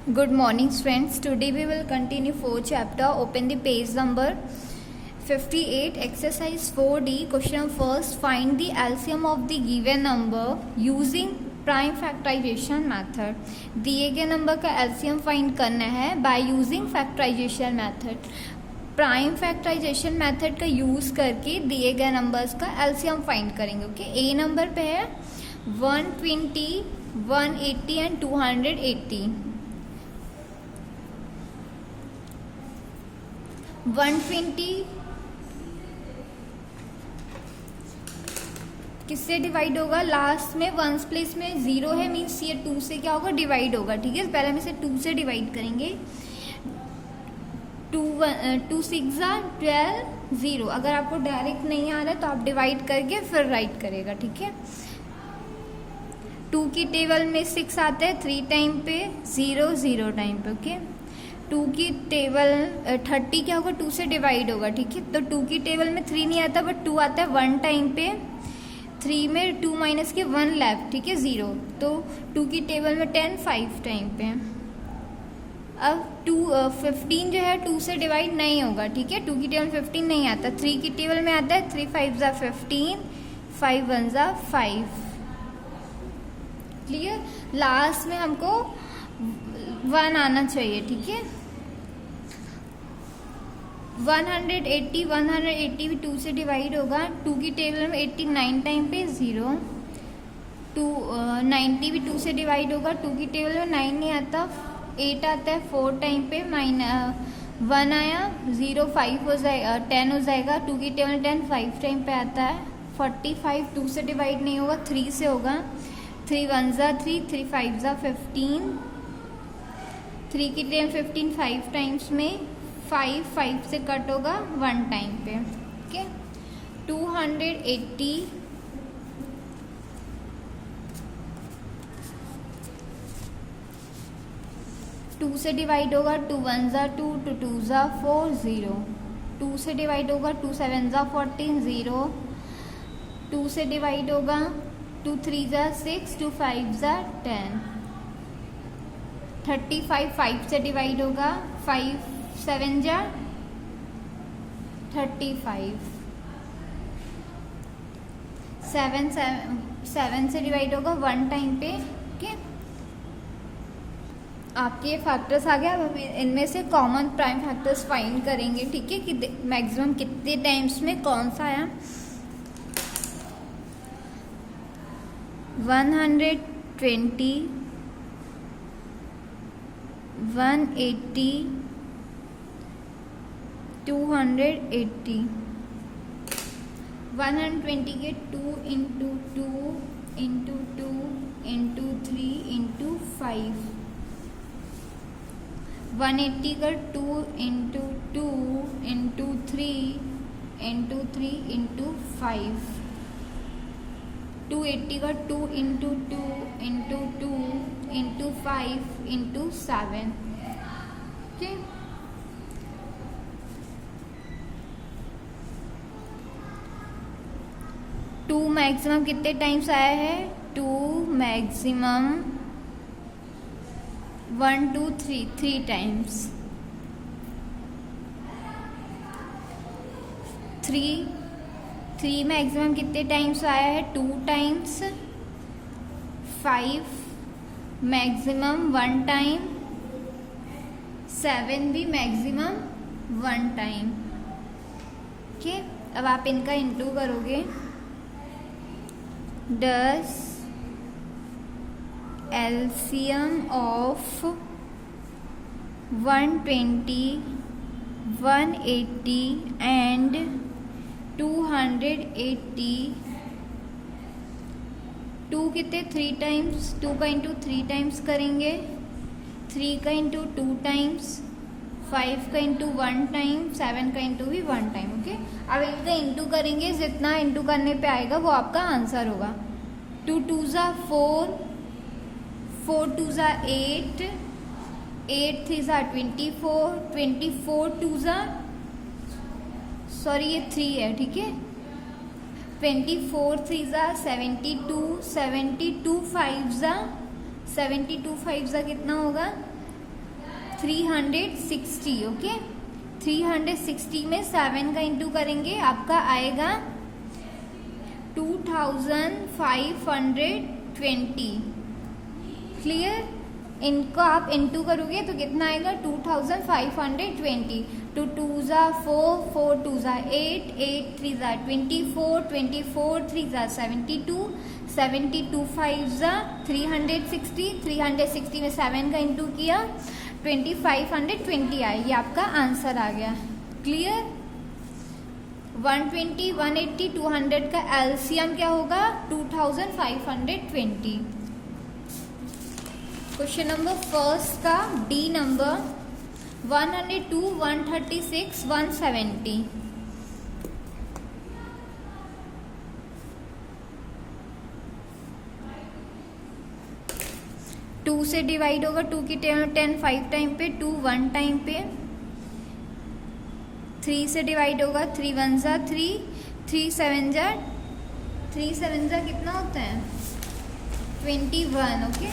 Good morning, friends. Today we will continue 4th chapter. Open the page number 58. Exercise 4D. Question first. Find the LCM of the given number using prime factorisation method. दिए गए नंबर का LCM find करना है by using factorisation method. Prime factorisation method का use करके दिए गए नंबर्स का एलसीएम फाइंड करेंगे. ओके, ए नंबर पे है 120, 180 एंड 280. 120 किससे डिवाइड होगा? लास्ट में वंस प्लेस में जीरो है, मीन्स ये 2 से क्या होगा? डिवाइड होगा. ठीक है, पहले हम इसे 2 से डिवाइड करेंगे. 2 6 12 0. अगर आपको डायरेक्ट नहीं आ रहा है तो आप डिवाइड करके फिर राइट करेगा. ठीक है, 2 की टेबल में 6 आता है 3 टाइम पे, 0 0 टाइम पे. ओके, 2 की टेबल 30 क्या होगा? 2 से डिवाइड होगा. ठीक है, तो 2 की टेबल में 3 नहीं आता बट 2 आता है 1 टाइम पे. 3 में 2 माइनस के 1 लेफ्ट. ठीक है, 0. तो 2 की टेबल में 10 5 टाइम पे. अब 15 जो है 2 से डिवाइड नहीं होगा. ठीक है, 2 की टेबल 15 नहीं आता. 3 की टेबल में आता है 3 5 ज़ा 15, 5 1 ज़ा 5. क्लियर? लास्ट में हमको 1 आना चाहिए. ठीक है, 180 भी 2 से डिवाइड होगा. 2 की टेबल में 89 टाइम पे 0. 90 भी 2 से डिवाइड होगा. 2 की टेबल में 9 नहीं आता, 8 आता है 4 टाइम पे. 1 आया 0, 5 हो जाएगा, 10 हो जाएगा. 2 की टेबल 10 5 टाइम पे आता है. 45 2 से डिवाइड नहीं होगा, 3 से होगा. 3 1 ज़ा 3, 3 5 ज़ा 15. 3 की टेबल 15 5 टाइम्स में 5 से कट होगा 1 टाइम पे. ओके, 280 2 से डिवाइड होगा. 2 1 ज़ा 2, 2 2 ज़ा 4 0. 2 से डिवाइड होगा. 2 7 ज़ा 14 0. 2 से डिवाइड होगा. 2 3 ज़ा 6, 2 5 ज़ा 10. 35 5 से डिवाइड होगा. 5 7 जा 35. 7 से डिवाइड होगा 1 टाइम पे. ओके, आपके ये फैक्टर्स आ गया. अब हम इनमें से कॉमन प्राइम फैक्टर्स फाइंड करेंगे. ठीक है, कि मैक्सिमम कितने टाइम्स में कौन सा आया. 120, 180, 280. 120 के 2 इंटू 2 इंटू 2 इंटू 3 इंटू 5. 180 का 2 इंटू 2 इंटू 3 इंटू 3 इंटू 5. 280 का 2 into 2 into 2 into 5 into 7. Okay, two maximum कितने टाइम्स आया है? 2 मैक्सिमम 1 2 3 टाइम्स. 3 मैक्सिमम कितने टाइम्स आया है? 2 टाइम्स. 5 maximum 1 time. 7 भी मैक्सिमम 1 टाइम. ओके, अब आप इनका इंटू करोगे. 10 LCM of 120, 180 and 280. 2 कितने? 3 टाइम्स. 2 का इंटू 3 टाइम्स करेंगे. 3 का इंटू 2 टाइम्स. 5 का इंटू 1 टाइम. 7 का इंटू भी 1 टाइम. ओके, अब इनका इंटू करेंगे. जितना इंटू करने पे आएगा वो आपका आंसर होगा. 2 2 ज़ा 4, 4 2 ज़ा 8, 8 3 ज़ा 24, 24 2 ज़ा, सॉरी ये 3 है. ठीक है, 24 3 ज़ा 72, 72 5 ज़ा 72 5 ज़ा कितना होगा? 360, ओके। 360 में 7 का इंटू करेंगे, आपका आएगा 2520। क्लियर? इनको आप इंटू करोगे तो कितना आएगा? 2520। 2 2 ज़ा 4, 4 2 ज़ा 8, 8 3 ज़ा 24, 24 3 ज़ा 72, 72 5 ज़ा 360, 360 में 7 का इंटू किया, 2520 आया। ये आपका आंसर आ गया। क्लियर? 120, 180, 200 का एलसीएम क्या होगा? 2520। क्वेश्चन नंबर फर्स्ट का डी नंबर 102, 136, 170। 2 से डिवाइड होगा, 2 की 10 5 टाइम पे, 2 1 टाइम पे। 3 से डिवाइड होगा, 3 1 ज़ा 3, 3 7 ज़ा कितना होता है? 21, ओके।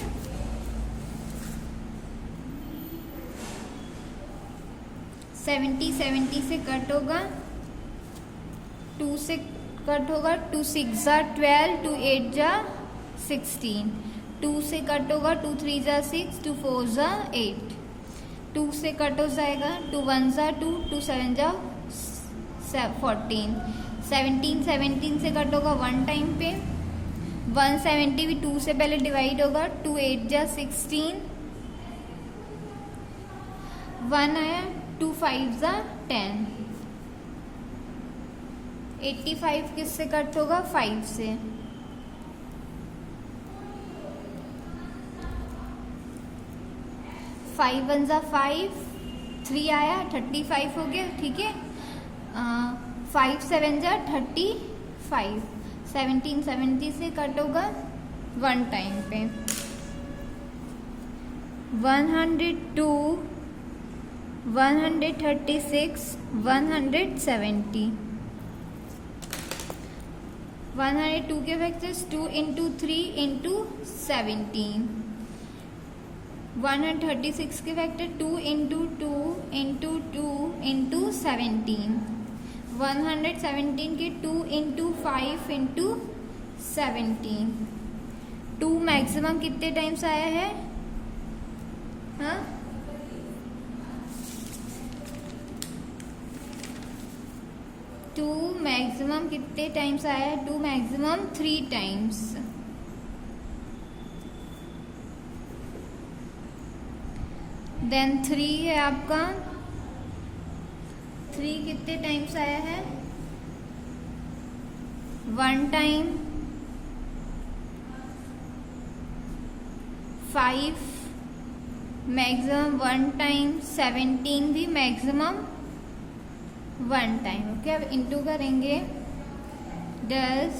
70 से कट होगा, 2 से कट होगा, 2 6 ज़ा 12, 2 8 ज़ा 16। 2 से कट होगा, 2 3 ज़ा 6, 2 4 ज़ा 8। 2 से कट हो जाएगा, 2 1 ज़ा 2, 2 7 ज़ा 14। 17 से कट होगा 1 टाइम पे। 170 भी 2 से पहले डिवाइड होगा, 2 8 ज़ा 16, 1 आया, 2 5 ज़ा 10। 85 किससे कट होगा? 5 से। 5 1 ज़ा 5, 3 आया, 35 हो गया, ठीक है। 5 7 ज़ा 35। 17 70 से कट होगा 1 टाइम पे। 102, 136, 170। 102 के फैक्टर्स 2 इंटू 3 इंटू 17। 136 के फैक्टर 2 इंटू 2 इंटू 2 इंटू 17। 117 के 2 इंटू 5 इंटू 17। 2 मैक्सिमम कितने टाइम्स आया है? हाँ, 2 मैक्सिमम कितने टाइम्स आया है? 2 मैक्सिमम 3 टाइम्स। देन 3 है आपका, 3 कितने टाइम्स आया है? 1 टाइम। 5 maximum 1 time. 17 भी मैक्सिमम 1 टाइम, ओके। अब इंटू करेंगे, 10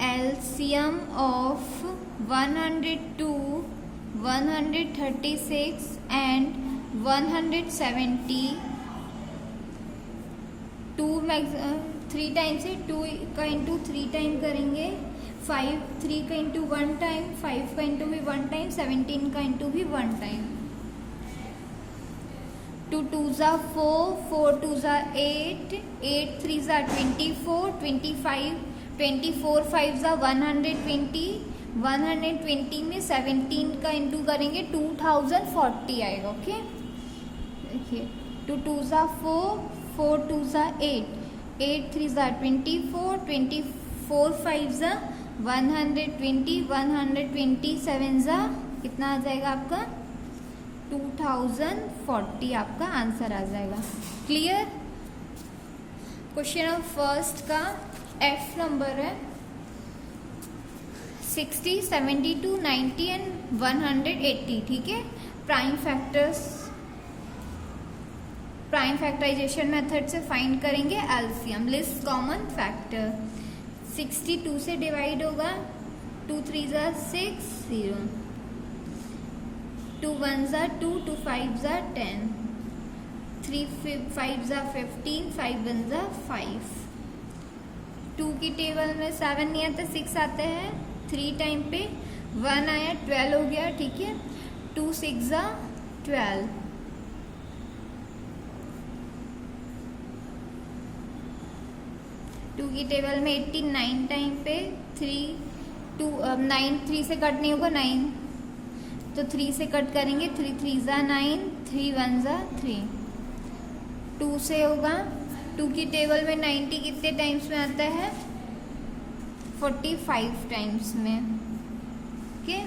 एलसीएम ऑफ 102, 136 एंड 170। 3 टाइम से 2 का इंटू 3 टाइम करेंगे। 3 का इंटू 1 टाइम, 5 का इंटू भी 1 टाइम, 17 का इंटू भी 1 टाइम। 2 2 ज़ा 4, 4 2 ज़ा 8, 8 3 ज़ा 24, 25, 24 5 ज़ा 120। 120 में 17 का इंटू करेंगे, 2040 आएगा, ओके। देखिए, 2 2 ज़ा 4, 4 2 ज़ा 8, 8 3 ज़ा 24, 24 5 ज़ा 120, 127 ज़ा कितना आ जाएगा आपका? 2040 आपका आंसर आ जाएगा। क्लियर? क्वेश्चन ऑफ फर्स्ट का एफ नंबर है 60, 72, 90 एंड 180, ठीक है। प्राइम फैक्टराइजेशन मेथड से फाइंड करेंगे एलसीएम। List common factor. 62 से डिवाइड होगा, 2 3 ज़ा 6, 0। 2 1 ज़ा 2, 2 5 ज़ा 10, 3 5 ज़ा 15, 5 1 ज़ा 5। 2 की टेबल में 7 नहीं आता, 6 आते हैं। 3 टाइम पे 1 आया, 12 हो गया, ठीक है। 2 6 ज़ा 12, 2 की टेबल में 89 टाइम पे 9 3 से कट नहीं होगा, 9 तो 3 से कट करेंगे, 3 3 ज़ा 9, 3 1 ज़ा 3, 2 से होगा, 2 की टेबल में 90 कितने टाइम्स में आता है, 45 टाइम्स में। ओके,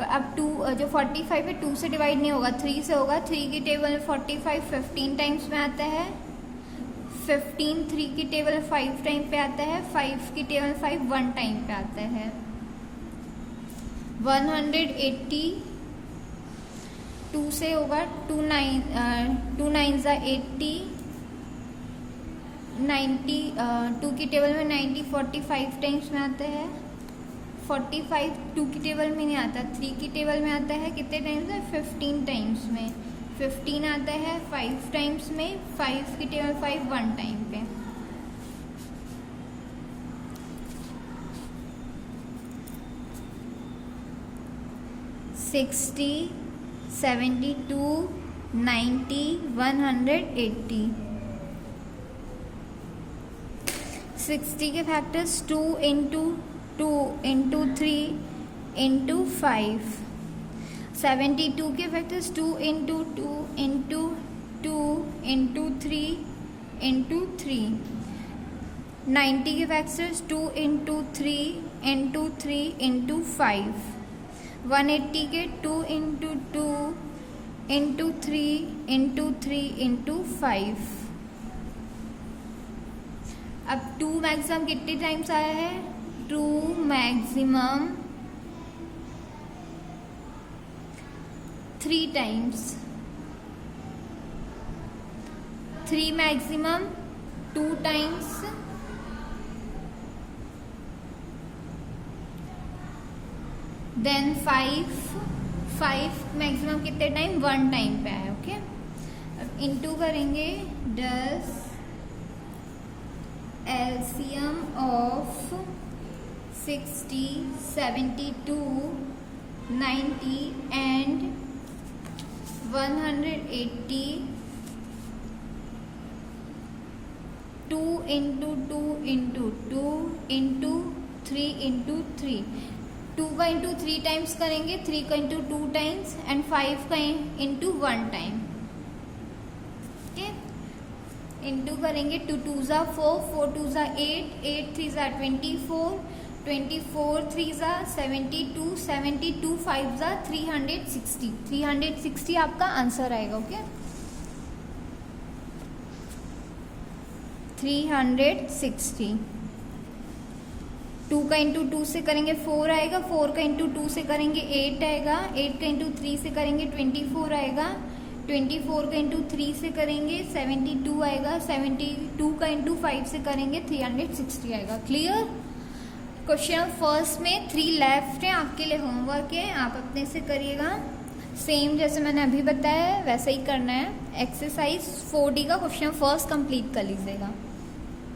अब 2 जो 45 है 2 से डिवाइड नहीं होगा, 3 से होगा, 3 की टेबल में 45 15 टाइम्स में आता है, 15 3 की टेबल 5 टाइम पे आता है, 5 की टेबल 5 1 टाइम पे आता है। 180 2 से होगा, 2 9 ज़ा 80, 90 2 की टेबल में 90 45 टाइम्स में आता है, 45 2 की टेबल में नहीं आता, 3 की टेबल में आता है, कितने टाइम्स है, 15 टाइम्स में, 15 आता है 5 टाइम्स में, 5 की टेबल 5 1 टाइम पे। सिक्सटी 72 90 180। 60 के फैक्टर्स 2 इंटू 2 इंटू 3 इंटू 5। 72 के factors 2 into 2 into 2 into 3 into 3। 90 के फैक्टर्स 2 इंटू 3 इंटू 3 इंटू 5। 180 के 2 इंटू 2 इंटू 3 इंटू 3 इंटू 5। अब 2 मैक्सिमम कितने टाइम्स आया है, 2 maximum 3 times, 3 maximum 2 times, then 5 maximum कितने टाइम, 1 टाइम पे आया। ओके, अब इंटू करेंगे, does LCM of 60 72 90 and 180 2 into 2 into 2 into 3 into 3। 2 का इंटू 3 टाइम्स करेंगे, 3 का इंटू 2 टाइम्स एंड 5 का इंटू 1 टाइम। ओके, इंटू करेंगे, 2 2 ज़ा 4, 4 2 ज़ा 8, 8 3 ज़ा 24, 24 3 ज़ा 72, 72 5 ज़ा 360, 360 आपका आंसर आएगा। ओके, 360। 2 का इंटू 2 से करेंगे 4 आएगा, 4 का इंटू 2 से करेंगे 8 आएगा, 8 का इंटू 3 से करेंगे 24 आएगा, 24 का इंटू 3 से करेंगे 72 आएगा, 72 का इंटू 5 से करेंगे 360 आएगा। क्लियर? क्वेश्चन फर्स्ट में 3 लेफ्ट है, आपके लिए होमवर्क है, आप अपने से करिएगा। सेम जैसे मैंने अभी बताया है वैसा ही करना है। एक्सरसाइज 4D का क्वेश्चन फर्स्ट कंप्लीट कर लीजिएगा।